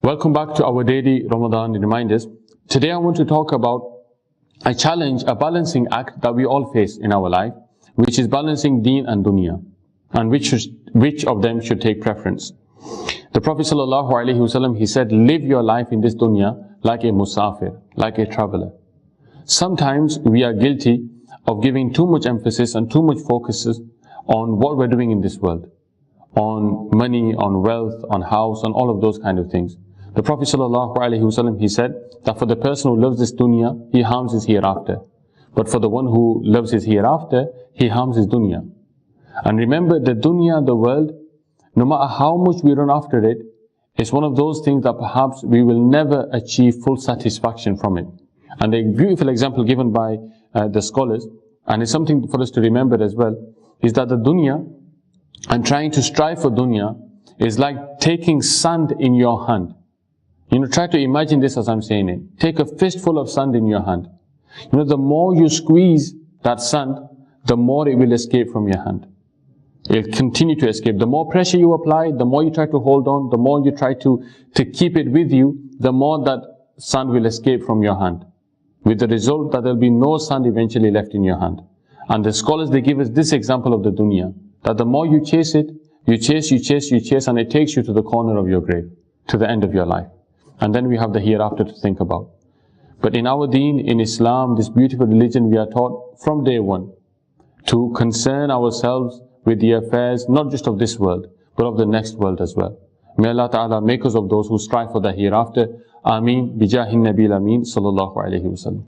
Welcome back to our daily Ramadan reminders. Today I want to talk about a challenge, a balancing act that we all face in our life, which is balancing deen and dunya, and which of them should take preference. The Prophet ﷺ, he said, live your life in this dunya like a musafir, like a traveler. Sometimes we are guilty of giving too much emphasis and too much focus on what we're doing in this world, on money, on wealth, on house, on all of those kind of things. The Prophet ﷺ, he said that for the person who loves this dunya, he harms his hereafter. But for the one who loves his hereafter, he harms his dunya. And remember, the dunya, the world, no matter how much we run after it, is one of those things that perhaps we will never achieve full satisfaction from it. And a beautiful example given by the scholars, and it's something for us to remember as well, is that the dunya and trying to strive for dunya is like taking sand in your hand. Try to imagine this as I'm saying it. Take a fistful of sand in your hand. The more you squeeze that sand, the more it will escape from your hand. It will continue to escape. The more pressure you apply, the more you try to hold on, the more you try to keep it with you, the more that sand will escape from your hand. With the result that there will be no sand eventually left in your hand. And the scholars, they give us this example of the dunya, that the more you chase it, you chase, and it takes you to the corner of your grave, to the end of your life. And then we have the hereafter to think about. But in our deen, in Islam, this beautiful religion, we are taught from day one to concern ourselves with the affairs, not just of this world, but of the next world as well. May Allah Ta'ala make us of those who strive for the hereafter. Ameen. Bijahin Nabil Ameen. Sallallahu Alaihi Wasallam.